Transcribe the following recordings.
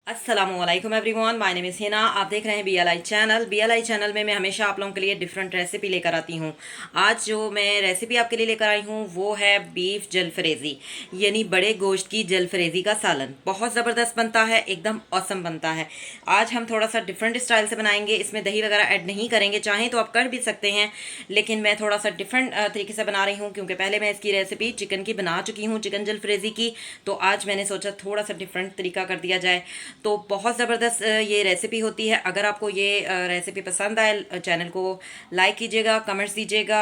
अस्सलामुअलैकुम everyone, my name is Hina. आप देख रहे हैं BLI चैनल। BLI चैनल में मैं हमेशा आप लोगों के लिए डिफरेंट रेसिपी लेकर आती हूँ। आज जो मैं रेसिपी आपके लिए लेकर आई हूँ वो है बीफ जलफरेज़ी, यानी बड़े गोश्त की जलफरेज़ी का सालन। बहुत ज़बरदस्त बनता है, एकदम औसम बनता है। आज हम थोड़ा सा डिफरेंट स्टाइल से बनाएंगे, इसमें दही वगैरह ऐड नहीं करेंगे। चाहें तो आप कर भी सकते हैं, लेकिन मैं थोड़ा सा डिफरेंट तरीके से बना रही हूँ क्योंकि पहले मैं इसकी रेसिपी चिकन की बना चुकी हूँ, चिकन जलफरेज़ी की। तो आज मैंने सोचा थोड़ा सा डिफरेंट तरीका कर दिया जाए। तो बहुत ज़बरदस्त ये रेसिपी होती है। अगर आपको ये रेसिपी पसंद आए, चैनल को लाइक कीजिएगा, कमेंट्स दीजिएगा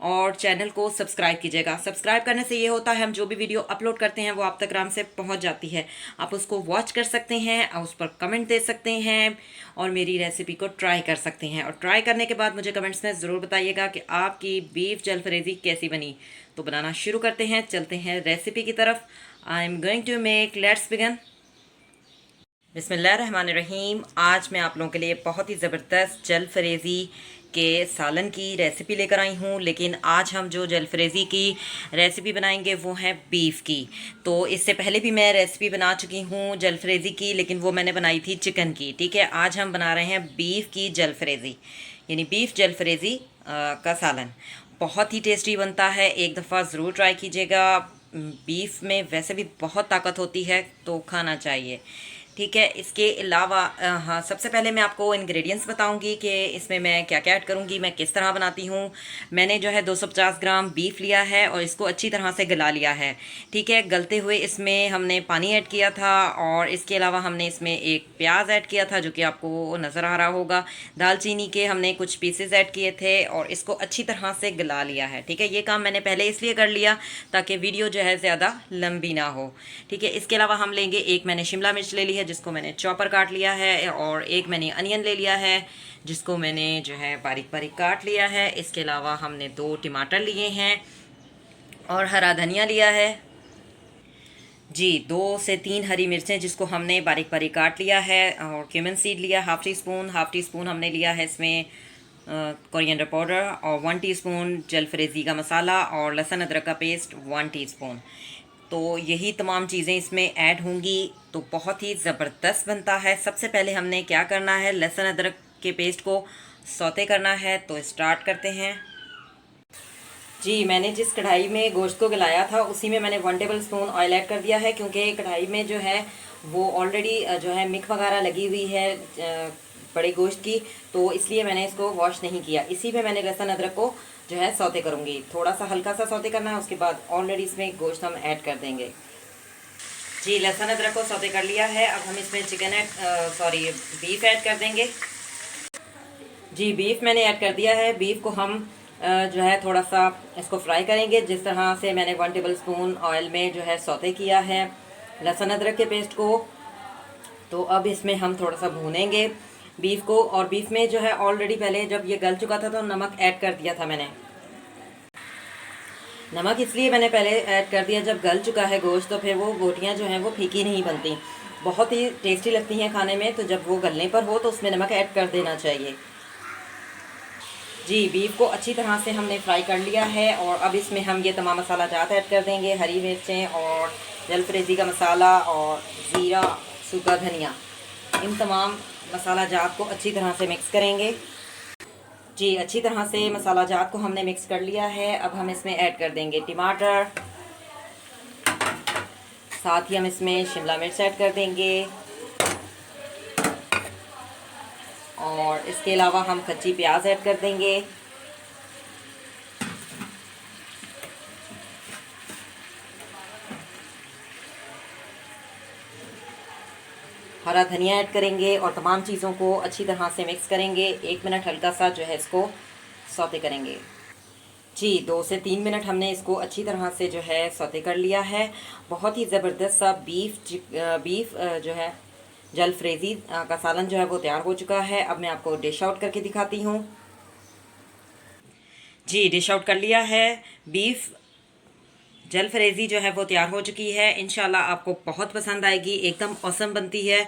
और चैनल को सब्सक्राइब कीजिएगा। सब्सक्राइब करने से ये होता है हम जो भी वीडियो अपलोड करते हैं वो आप तक आराम से पहुंच जाती है। आप उसको वॉच कर सकते हैं और उस पर कमेंट दे सकते हैं और मेरी रेसिपी को ट्राई कर सकते हैं। और ट्राई करने के बाद मुझे कमेंट्स में ज़रूर बताइएगा कि आपकी बीफ जलफरेज़ी कैसी बनी। तो बनाना शुरू करते हैं, चलते हैं रेसिपी की तरफ। I am going to make, let's begin. बिस्मिल्लाहिर्रहमानिर्रहीम। आज मैं आप लोगों के लिए बहुत ही ज़बरदस्त जलफरेज़ी के सालन की रेसिपी लेकर आई हूँ। लेकिन आज हम जो जलफरेज़ी की रेसिपी बनाएंगे वो है बीफ की। तो इससे पहले भी मैं रेसिपी बना चुकी हूँ जलफरेज़ी की, लेकिन वो मैंने बनाई थी चिकन की। ठीक है, आज हम बना रहे हैं बीफ की जलफरेज़ी, यानी बीफ जलफरेज़ी का सालन। बहुत ही टेस्टी बनता है, एक दफ़ा ज़रूर ट्राई कीजिएगा। बीफ में वैसे भी बहुत ताकत होती है तो खाना चाहिए। ठीक है, इसके अलावा हाँ, सबसे पहले मैं आपको इंग्रेडिएंट्स बताऊंगी कि इसमें मैं क्या क्या ऐड करूंगी, मैं किस तरह बनाती हूँ। मैंने जो है 250 ग्राम बीफ लिया है और इसको अच्छी तरह से गला लिया है। ठीक है, गलते हुए इसमें हमने पानी ऐड किया था और इसके अलावा हमने इसमें एक प्याज ऐड किया था जो कि आपको नज़र आ रहा होगा। दालचीनी के हमने कुछ पीसेस ऐड किए थे और इसको अच्छी तरह से गला लिया है। ठीक है, ये काम मैंने पहले इसलिए कर लिया ताकि वीडियो जो है ज़्यादा लंबी ना हो। ठीक है, इसके अलावा हम लेंगे, एक मैंने शिमला मिर्च ले ली है जिसको मैंने चॉपर काट लिया है, और एक मैंने अनियन ले लिया है जिसको मैंने जो है बारीक बारीक काट लिया है। इसके अलावा हमने 2 टमाटर लिए हैं और हरा धनिया लिया है। जी, 2 से 3 हरी मिर्चें जिसको हमने बारीक बारीक काट लिया है, और क्यूमिन सीड लिया हाफ़ टी स्पून हमने लिया है इसमें कोरिएंडर पाउडर, और 1 टीस्पून जलफरेज़ी का मसाला, और लहसुन अदरक का पेस्ट 1 टीस्पून। तो यही तमाम चीज़ें इसमें ऐड होंगी तो बहुत ही ज़बरदस्त बनता है। सबसे पहले हमने क्या करना है, लहसुन अदरक के पेस्ट को सौते करना है। तो स्टार्ट करते हैं। जी, मैंने जिस कढ़ाई में गोश्त को गलाया था उसी में मैंने 1 टेबल स्पून ऑयल ऐड कर दिया है, क्योंकि कढ़ाई में जो है वो ऑलरेडी जो है मिक वगैरह लगी हुई है बड़े गोश्त की, तो इसलिए मैंने इसको वॉश नहीं किया। इसी पे मैंने लहसुन अदरक को जो है सौते करूँगी। थोड़ा सा हल्का सा सौते करना है, उसके बाद ऑलरेडी इसमें गोश्त हम ऐड कर देंगे। जी, लहसुन अदरक को सौते कर लिया है। अब हम इसमें बीफ ऐड कर देंगे। जी, बीफ मैंने ऐड कर दिया है। बीफ को हम जो है थोड़ा सा इसको फ्राई करेंगे, जिस तरह से मैंने 1 टेबल स्पून ऑयल में जो है सौते किया है लहसुन अदरक के पेस्ट को। तो अब इसमें हम थोड़ा सा भूनेंगे बीफ को, और बीफ में जो है ऑलरेडी पहले जब ये गल चुका था तो नमक ऐड कर दिया था मैंने। नमक इसलिए मैंने पहले ऐड कर दिया, जब गल चुका है गोश्त तो फिर वो बोटियाँ जो हैं वो फीकी नहीं बनती, बहुत ही टेस्टी लगती हैं खाने में। तो जब वो गलने पर हो तो उसमें नमक ऐड कर देना चाहिए। जी, बीफ को अच्छी तरह से हमने फ्राई कर लिया है और अब इसमें हम ये तमाम मसाला जात ऐड कर देंगे, हरी मिर्चें और जलफरेज़ी का मसाला और ज़ीरा, सूखा धनिया। इन तमाम मसाला जात को अच्छी तरह से मिक्स करेंगे। जी, अच्छी तरह से मसाला जात को हमने मिक्स कर लिया है। अब हम इसमें ऐड कर देंगे टमाटर, साथ ही हम इसमें शिमला मिर्च ऐड कर देंगे, और इसके अलावा हम कच्ची प्याज ऐड कर देंगे। हरा धनिया ऐड करेंगे और तमाम चीज़ों को अच्छी तरह से मिक्स करेंगे। 1 मिनट हल्का सा जो है इसको सौते करेंगे। जी, 2 से 3 मिनट हमने इसको अच्छी तरह से जो है सौते कर लिया है। बहुत ही ज़बरदस्त सा बीफ जो है जलफरेज़ी का सालन जो है वो तैयार हो चुका है। अब मैं आपको डिश आउट करके दिखाती हूँ। जी, डिश आउट कर लिया है। बीफ जलफरेज़ी जो है वो तैयार हो चुकी है। इंशाल्लाह आपको बहुत पसंद आएगी, एकदम औसम बनती है।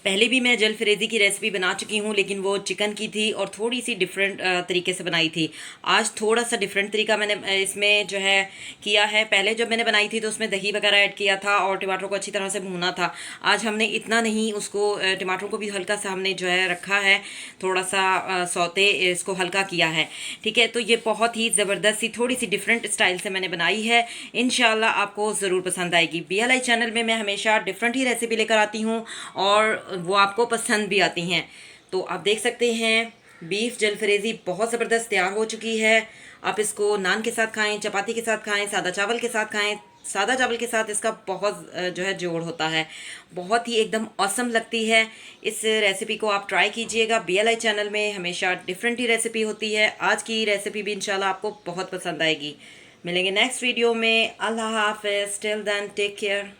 पहले भी मैं जलफ्रेज़ी की रेसिपी बना चुकी हूँ, लेकिन वो चिकन की थी और थोड़ी सी डिफरेंट तरीके से बनाई थी। आज थोड़ा सा डिफरेंट तरीका मैंने इसमें जो है किया है। पहले जब मैंने बनाई थी तो उसमें दही वगैरह ऐड किया था और टमाटर को अच्छी तरह से भूना था। आज हमने इतना नहीं, उसको टमाटर को भी हल्का सा हमने जो है रखा है, थोड़ा सा सौते इसको हल्का किया है। ठीक है, तो ये बहुत ही ज़बरदस्त सी थोड़ी सी डिफरेंट स्टाइल से मैंने बनाई है। इंशाल्लाह आपको ज़रूर पसंद आएगी। BLI चैनल में मैं हमेशा डिफरेंट ही रेसिपी लेकर आती हूँ और वो आपको पसंद भी आती हैं। तो आप देख सकते हैं बीफ जलफ्रेज़ी बहुत ज़बरदस्त तैयार हो चुकी है। आप इसको नान के साथ खाएं, चपाती के साथ खाएं, सादा चावल के साथ खाएं। सादा चावल के साथ इसका बहुत जो है जोड़ होता है, बहुत ही एकदम ऑसम लगती है। इस रेसिपी को आप ट्राई कीजिएगा। BLI चैनल में हमेशा डिफरेंट ही रेसिपी होती है। आज की रेसिपी भी इंशाल्लाह आपको बहुत पसंद आएगी। मिलेंगे नेक्स्ट वीडियो में। अल्लाह हाफ़िज़। Till then take care.